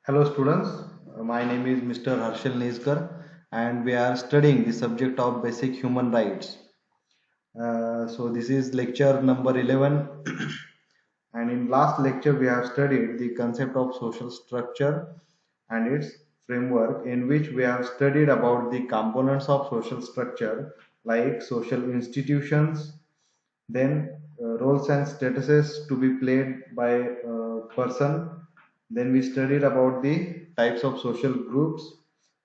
Hello students, my name is Mr. Harshal Neskar and we are studying the subject of basic human rights. So this is lecture number 11 and in last lecture we have studied the concept of social structure and its framework, in which we have studied about the components of social structure like social institutions, then roles and statuses to be played by a person. Then we studied about the types of social groups.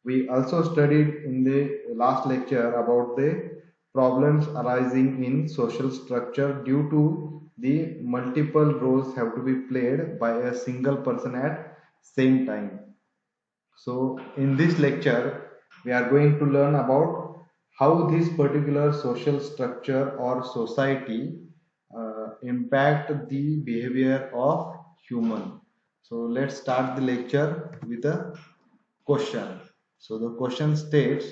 We also studied in the last lecture about the problems arising in social structure due to the multiple roles have to be played by a single person at same time. So in this lecture, we are going to learn about how this particular social structure or society impact the behavior of human. So let's start the lecture with a question. So the question states,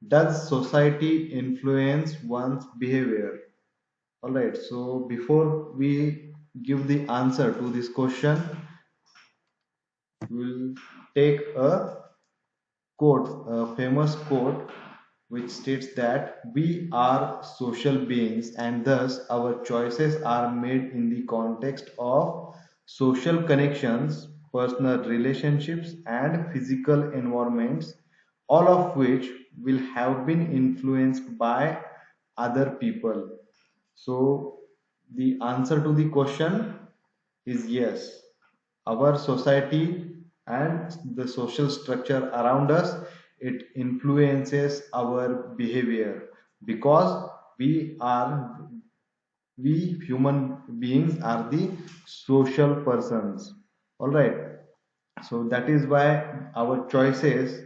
does society influence one's behavior? Alright, so before we give the answer to this question, we'll take a quote, a famous quote, which states that we are social beings and thus our choices are made in the context of social connections, personal relationships, and physical environments, all of which will have been influenced by other people. So, the answer to the question is yes. Our society and the social structure around us, it influences our behavior because we are we human beings are the social persons. All right. So that is why our choices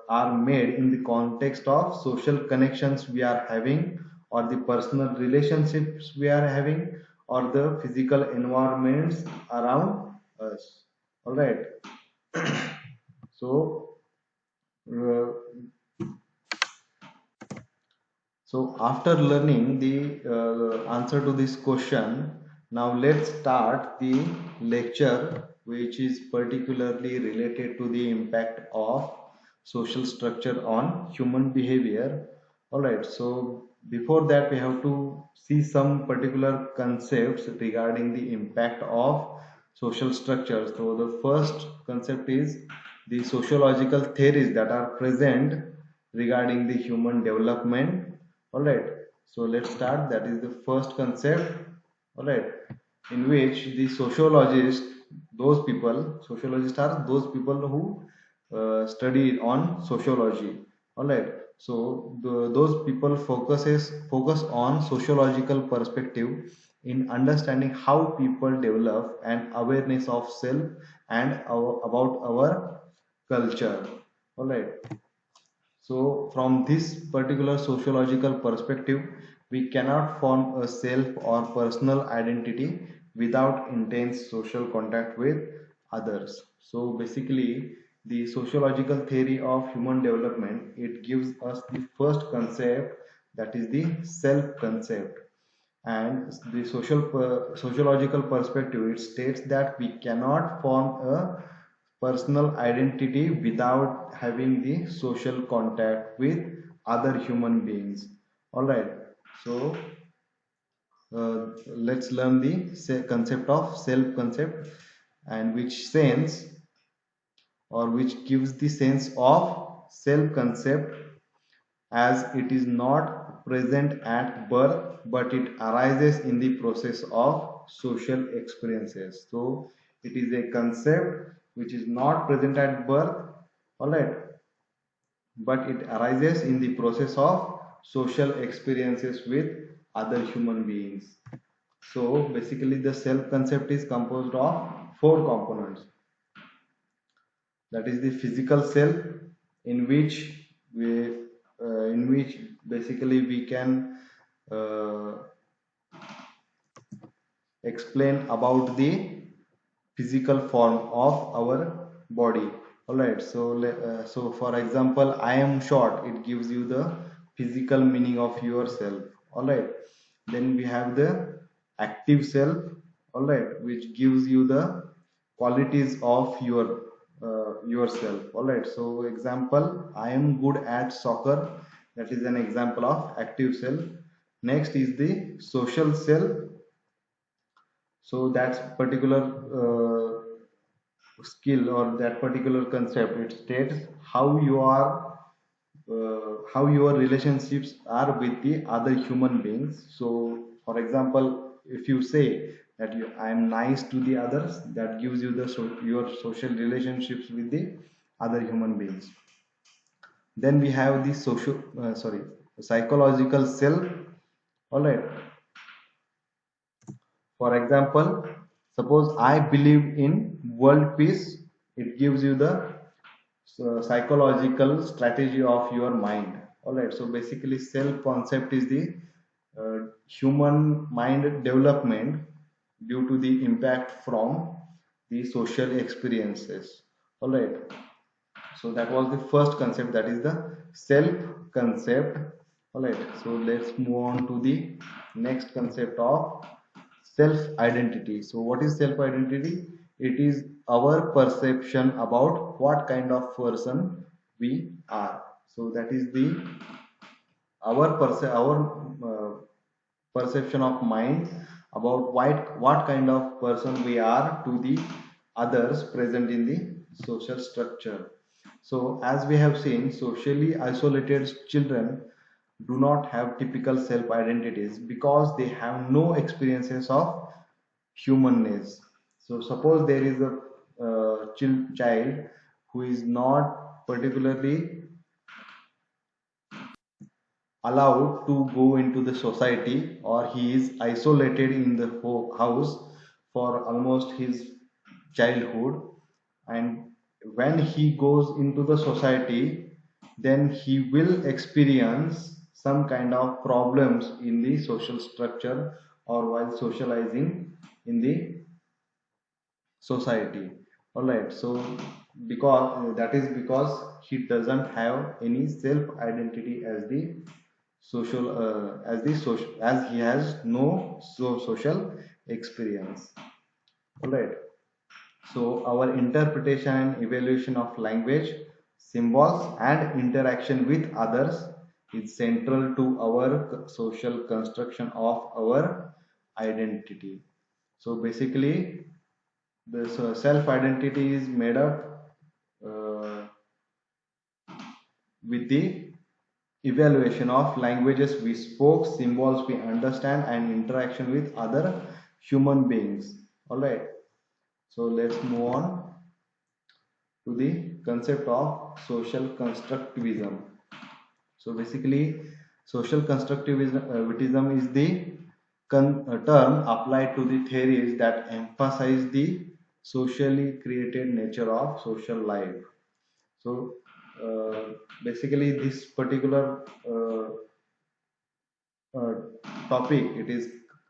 are made in the context of social connections we are having, or the personal relationships we are having, or the physical environments around us. All right. So, uh, so after learning the answer to this question, now let's start the lecture, which is particularly related to the impact of social structure on human behavior. All right. So before that, we have to see some particular concepts regarding the impact of social structures. So the first concept is the sociological theories that are present regarding the human development. All right, so let's start. That is the first concept. All right, in which the sociologists, those people, sociologists are those people who study on sociology. All right, so those people focus on sociological perspective in understanding how people develop an awareness of self and about our culture. All right, so, from this particular sociological perspective, we cannot form a self or personal identity without intense social contact with others. So, basically, the sociological theory of human development, it gives us the first concept, that is the self concept. And the sociological perspective, it states that we cannot form a personal identity without having the social contact with other human beings. All right, so let's learn the concept of self concept, and which sense, or which gives the sense of self concept, as it is not present at birth but it arises in the process of social experiences. So it is a concept which is not present at birth, all right, but it arises in the process of social experiences with other human beings. So basically the self concept is composed of four components. That is the physical self, in which we in which basically we can uh, explain about the physical form of our body. All right, so so for example, I am short, it gives you the physical meaning of yourself. All right, then we have the active self, all right, which gives you the qualities of yourself. All right, so example, I am good at soccer. That is an example of active self. Next is the social self. So that's particular skill or that particular concept. It states how you are, how your relationships are with the other human beings. So, for example, if you say that I am nice to the others, that gives you the your social relationships with the other human beings. Then we have the psychological self. All right. For example, suppose I believe in world peace. It gives you the psychological strategy of your mind. All right, so basically self concept is the human mind development due to the impact from the social experiences. All right, so that was the first concept, that is the self concept. All right, so let's move on to the next concept of self identity. So what is self identity? It is our perception about what kind of person we are. So that is the our perception of mind about what kind of person we are to the others present in the social structure. So as we have seen, socially isolated children do not have typical self identities because they have no experiences of humanness. So suppose there is a child who is not particularly allowed to go into the society, or he is isolated in the house for almost his childhood, and when he goes into the society, then he will experience some kind of problems in the social structure or while socializing in the society. All right, so because that is because he doesn't have any self identity as the social as the social, as he has no social experience. All right, so our interpretation and evaluation of language, symbols and interaction with others is central to our social construction of our identity. So basically this self identity is made up uh, with the evaluation of languages we spoke, symbols we understand, and interaction with other human beings. All right, so let's move on to the concept of social constructivism. So basically, social constructivism is the term applied to the theories that emphasize the socially created nature of social life. So basically, this particular uh, topic, it is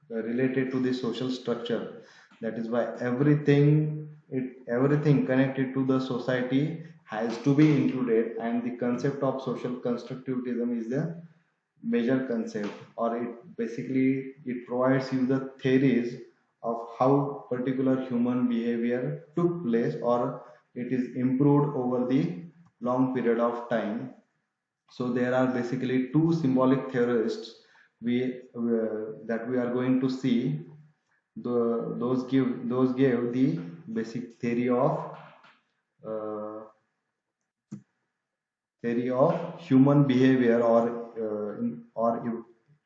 related to the social structure. That is why everything connected to the society has to be included, and the concept of social constructivism is the major concept, or it basically it provides you the theories of how particular human behavior took place, or it is improved over the long period of time. So there are basically two symbolic theorists that we are going to see. Those gave the basic uh, theory of human behavior,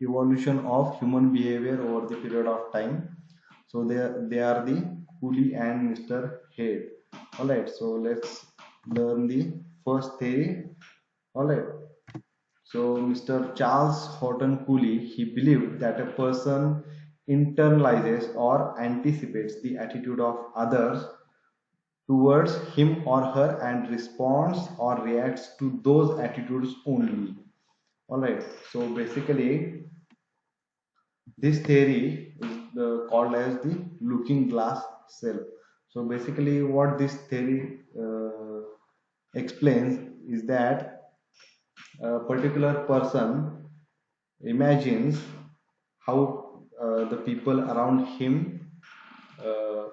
evolution of human behavior over the period of time. So they are the Cooley and Mr. Head. All right. So let's learn the first theory. All right. So, Mr. Charles Horton Cooley, he believed that a person internalizes or anticipates the attitude of others towards him or her and responds or reacts to those attitudes only. Alright, so basically, this theory is called as the looking glass self. So, basically, what this theory explains is that a particular person imagines how the people around him uh,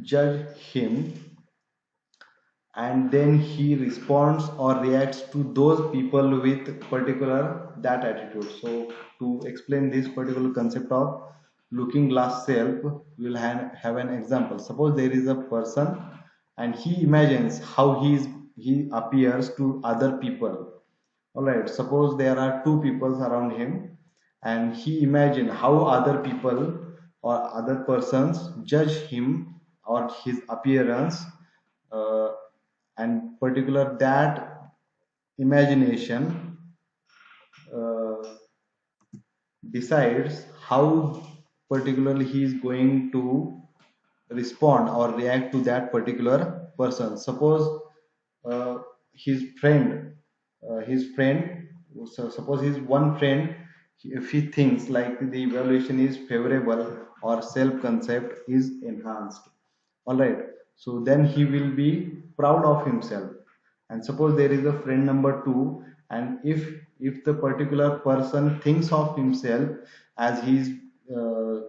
judge him, and then he responds or reacts to those people with particular that attitude. So to explain this particular concept of looking glass self, we'll have an example. Suppose there is a person and he imagines how he appears to other people. All right, suppose there are two people around him and he imagine how other people or other persons judge him or his appearance, uh, and particular that imagination uh, decides how particularly he is going to respond or react to that particular person. Suppose uh, his friend his friend so suppose his one friend, if he thinks like the evaluation is favorable or self concept is enhanced, all right, so then he will be proud of himself. And suppose there is a friend number 2, and if the particular person thinks of himself as uh,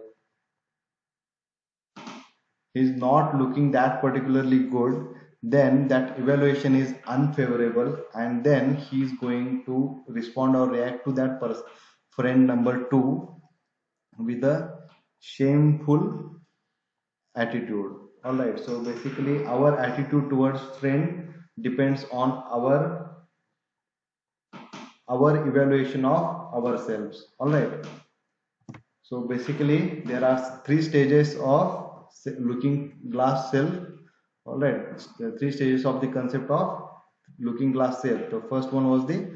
he's not looking that particularly good, then that evaluation is unfavorable, and then he's going to respond or react to that person friend number 2 with a shameful attitude. All right, so basically our attitude towards friend depends on our evaluation of ourselves. All right, so basically there are three stages of looking glass self. All right, the three stages of the concept of looking glass self. The first one was the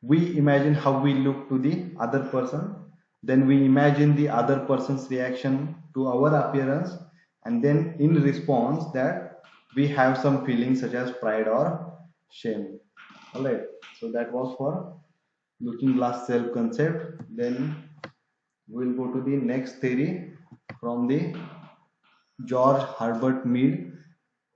we imagine how we look to the other person, then we imagine the other person's reaction to our appearance, and then in response that we have some feelings such as pride or shame. All right, so that was for looking glass self concept. Then we'll go to the next theory from the George Herbert Mead,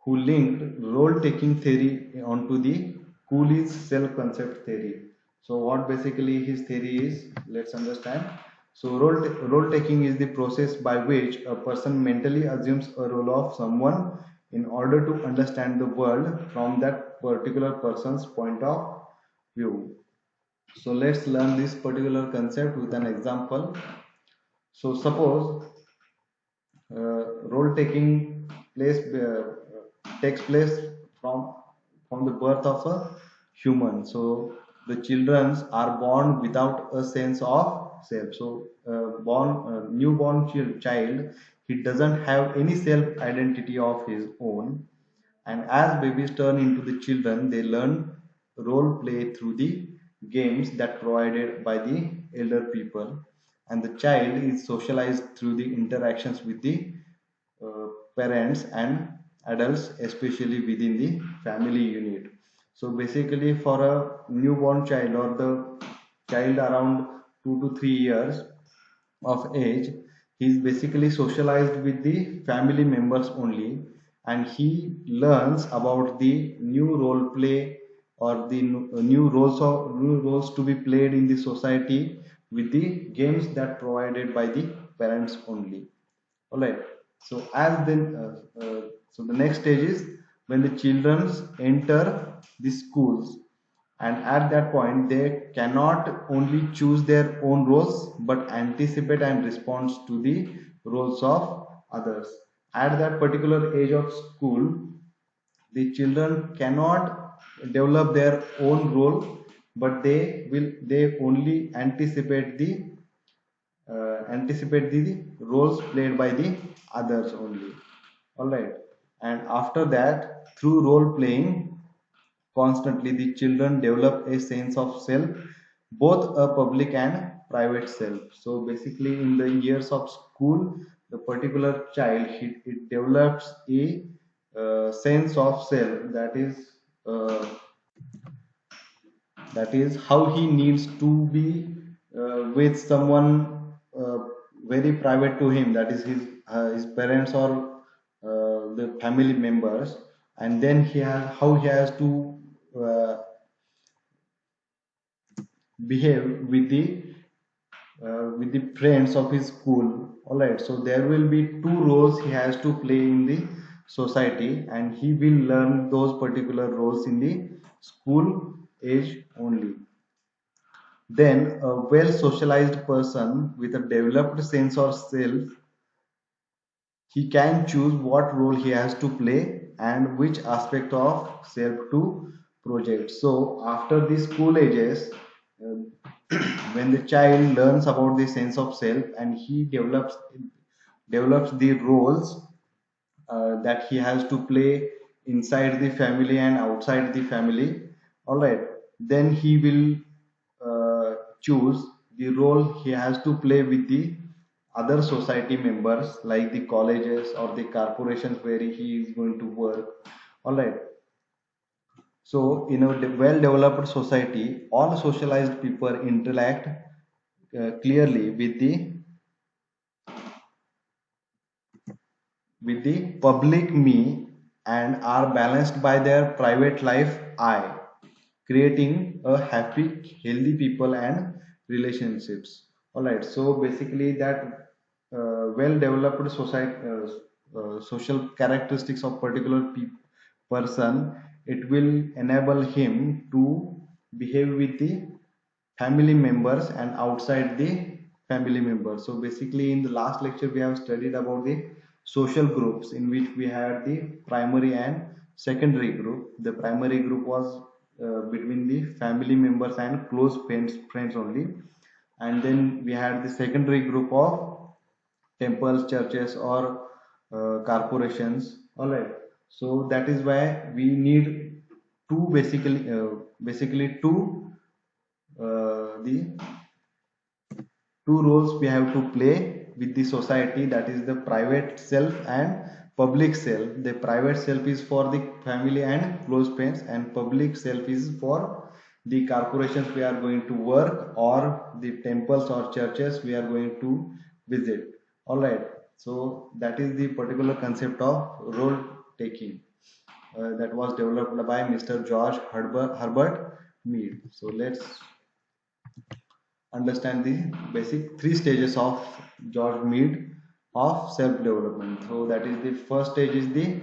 who linked role-taking theory onto the Cooley's self-concept theory. So what basically his theory is, let's understand. So role-taking is the process by which a person mentally assumes a role of someone in order to understand the world from that particular person's point of view. So let's learn this particular concept with an example. So suppose role taking place takes place from the birth of a human. So the children are born without a sense of self. So newborn child, he doesn't have any self identity of his own, and as babies turn into the children, they learn role play through the games that provided by the elder people, and the child is socialized through the interactions with the parents and adults, especially within the family unit. So basically, for a newborn child or the child around 2 to 3 years of age, he is basically socialized with the family members only, and he learns about the new role play or the new roles to be played in the society with the games that provided by the parents only. All right, so so the next stage is when the children enter the schools, and at that point they cannot only choose their own roles but anticipate and respond to the roles of others. At that particular age of school, the children cannot develop their own role, but they only anticipate the roles played by the others only. All right, and after that, through role playing constantly, the children develop a sense of self, both a public and private self. So basically, in the years of school, the particular child, it develops a sense of self, uh, that is how he needs to be with someone very private to him, that is his parents or the family members, and then he has how he has to uh, behave with the friends of his school. All right, so there will be two roles he has to play in the society, and he will learn those particular roles in the school age only. Then a well socialized person with a developed sense of self, he can choose what role he has to play and which aspect of self to project. So after the school ages, when the child learns about the sense of self and he develops the roles that he has to play inside the family and outside the family, all right, then he will choose the role he has to play with the other society members like the colleges or the corporations where he is going to work, all right. So in a well developed society, all socialized people interact clearly with the public me and are balanced by their private life I, creating a happy, healthy people and relationships. All right. So basically, that well-developed society, social characteristics of particular person, it will enable him to behave with the family members and outside the family members. So basically in the last lecture we have studied about the social groups in which we had the primary and secondary group. The primary group was between the family members and close friends only, and then we had the secondary group of temples, churches, or corporations, all right. So that is why we need two basically two the two roles we have to play with the society, that is the private self and public self. The private self is for the family and close friends, and public self is for the corporations we are going to work, or the temples or churches we are going to visit, all right. So that is the particular concept of role taking that was developed by Mr. George Herbert Mead. So let's understand the basic three stages of George Mead of self-development. So that is the first stage is the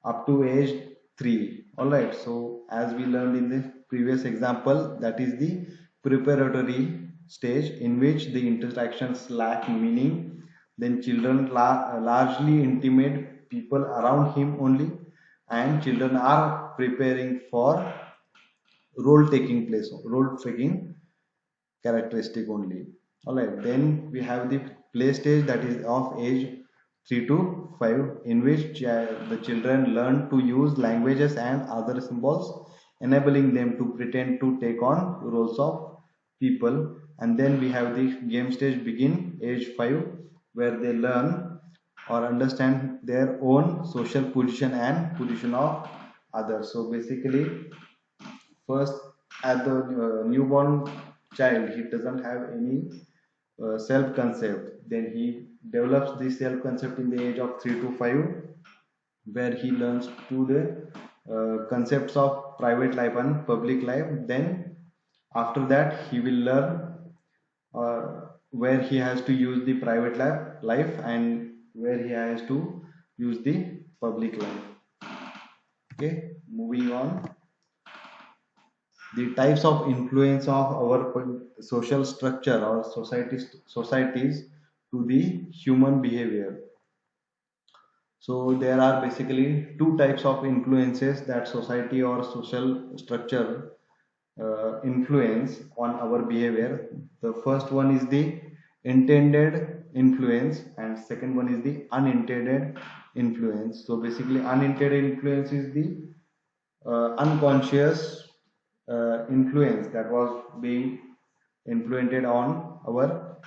up to age 3. Alright, so as we learned in the previous example, that is the preparatory stage in which the interactions lack meaning. Then children largely intimate people around him only, and children are preparing for role taking characteristic only. All right, then we have the play stage, that is of age 3 to 5, in which the children learn to use languages and other symbols, enabling them to pretend to take on roles of people. And then we have the game stage begin age 5, where they learn or understand their own social position and position of others. So basically, first, at the newborn child, he doesn't have any self concept. Then he develops the self concept in the age of 3 to 5, where he learns to the concepts of private life and public life. Then after that he will learn uh, where he has to use the private life and where he has to use the public life. Okay, moving on. The types of influence of our social structure or societies to the human behavior. So there are basically two types of influences that society or social structure influence on our behavior. The first one is the intended influence, and second one is the unintended influence. So basically unintended influence is the unconscious influence that was being influenced on our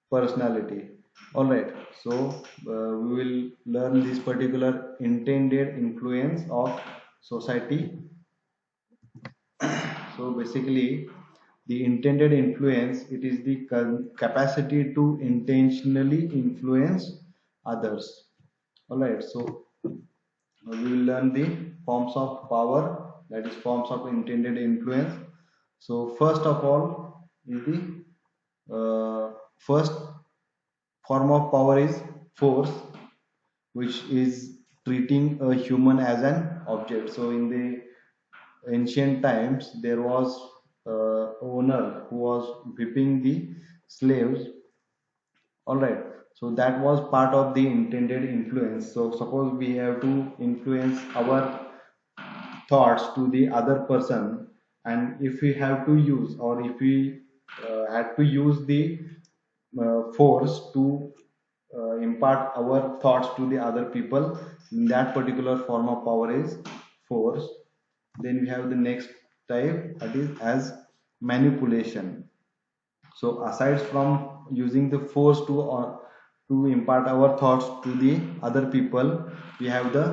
personality. All right, so we will learn this particular intended influence of society. So basically the intended influence, it is the capacity to intentionally influence others. All right, so we will learn the forms of power, that is forms of intended influence. So first of all is the first form of power is force. which is treating a human as an object. So in the ancient times, there was owner who was whipping the slaves. All right. So that was part of the intended influence. So suppose we have to influence our thoughts to the other person, and if we have to use, or if we had to use the force to impart our thoughts to the other people, that particular form of power is force. Then we have the next type, that is as manipulation. So aside from using the force to impart our thoughts to the other people, we have the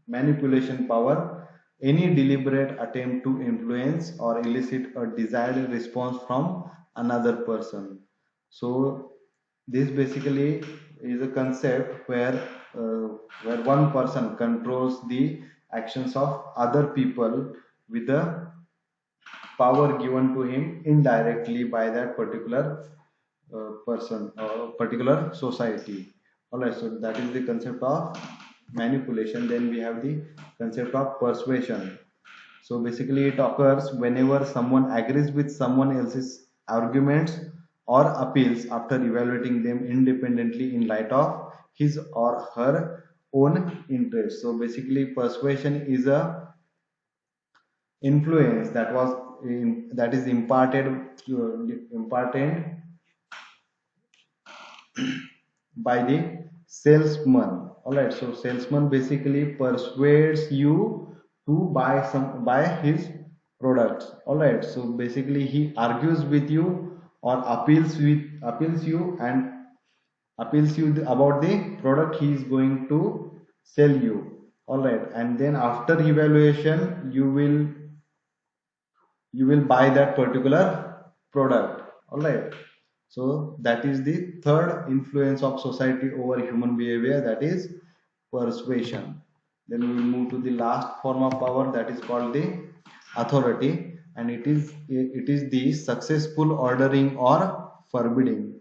manipulation power. Any deliberate attempt to influence or elicit a desired response from another person. So this basically is a concept where one person controls the actions of other people with a power given to him indirectly by that particular person or particular society. All right, so that is the concept of manipulation. Then we have the concept of persuasion. So basically, it occurs whenever someone agrees with someone else's arguments or appeals after evaluating them independently in light of his or her own interests. So basically, persuasion is a influence that is imparted by the salesman. All right, so salesman basically persuades you to buy his products. All right, so basically he argues with you or appeals you and appeals you about the product he is going to sell you. All right, and then after evaluation you will buy that particular product. All right, so that is the third influence of society over human behavior, that is persuasion. Then we will move to the last form of power, that is called the authority, and it is the successful ordering or forbidding.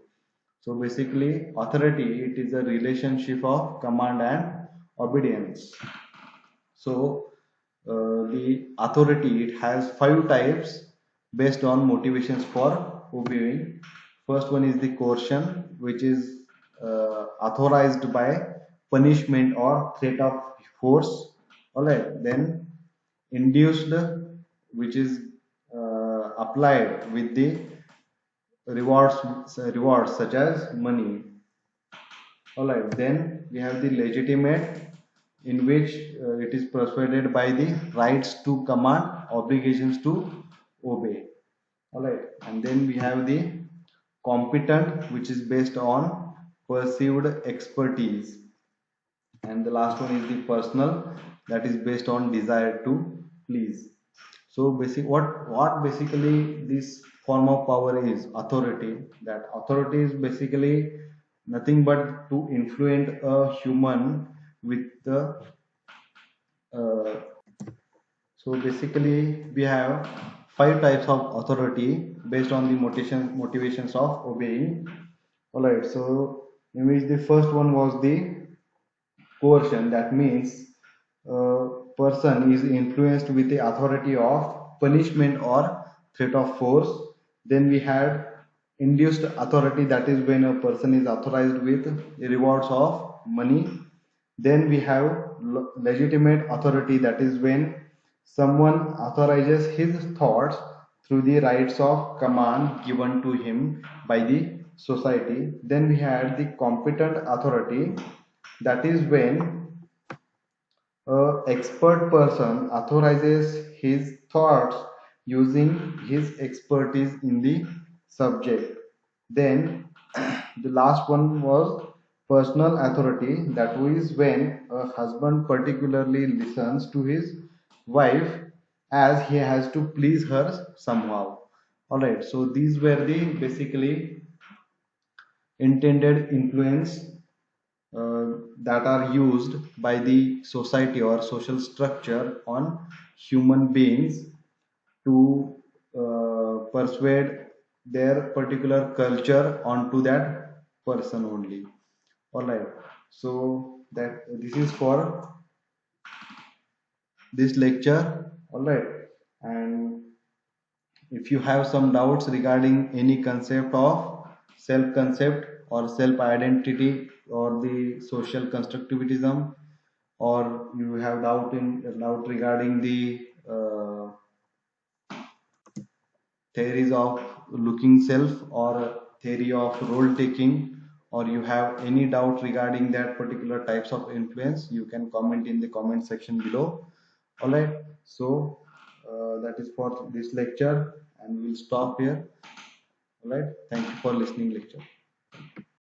So basically authority, it is a relationship of command and obedience. So the authority, it has five types based on motivations for obeying. First one is the coercion, which is authorized by punishment or threat of force. All right. Then induced, which is applied with the rewards such as money. All right, then we have the legitimate, in which it is persuaded by the rights to command, obligations to obey. All right, and then we have the competent, which is based on perceived expertise, and the last one is the personal, that is based on desire to please. So what basically this form of power is authority. That authority is basically nothing but to influence a human with the uh, so basically we have five types of authority based on the motivations of obeying. All right, so in which the first one was the coercion. That means a person is influenced with the authority of punishment or threat of force. Then we had induced authority, that is when a person is authorized with rewards of money. Then we have legitimate authority, that is when someone authorizes his thoughts through the rights of command given to him by the society. Then we had the competent authority, that is when a expert person authorizes his thoughts using his expertise in the subject. Then the last one was personal authority, that is when a husband particularly listens to his wife as he has to please her somehow. All right, so these were the basically intended influence that are used by the society or social structure on human beings to persuade their particular culture onto that person only. All right, so that this is for this lecture. All right, and if you have some doubts regarding any concept of self concept or self identity or the social constructivism, or you have doubt regarding the theories of looking self or theory of role taking, or you have any doubt regarding that particular types of influence, you can comment in the comment section below. All right, so that is for this lecture and we'll stop here. All right, thank you for listening lecture.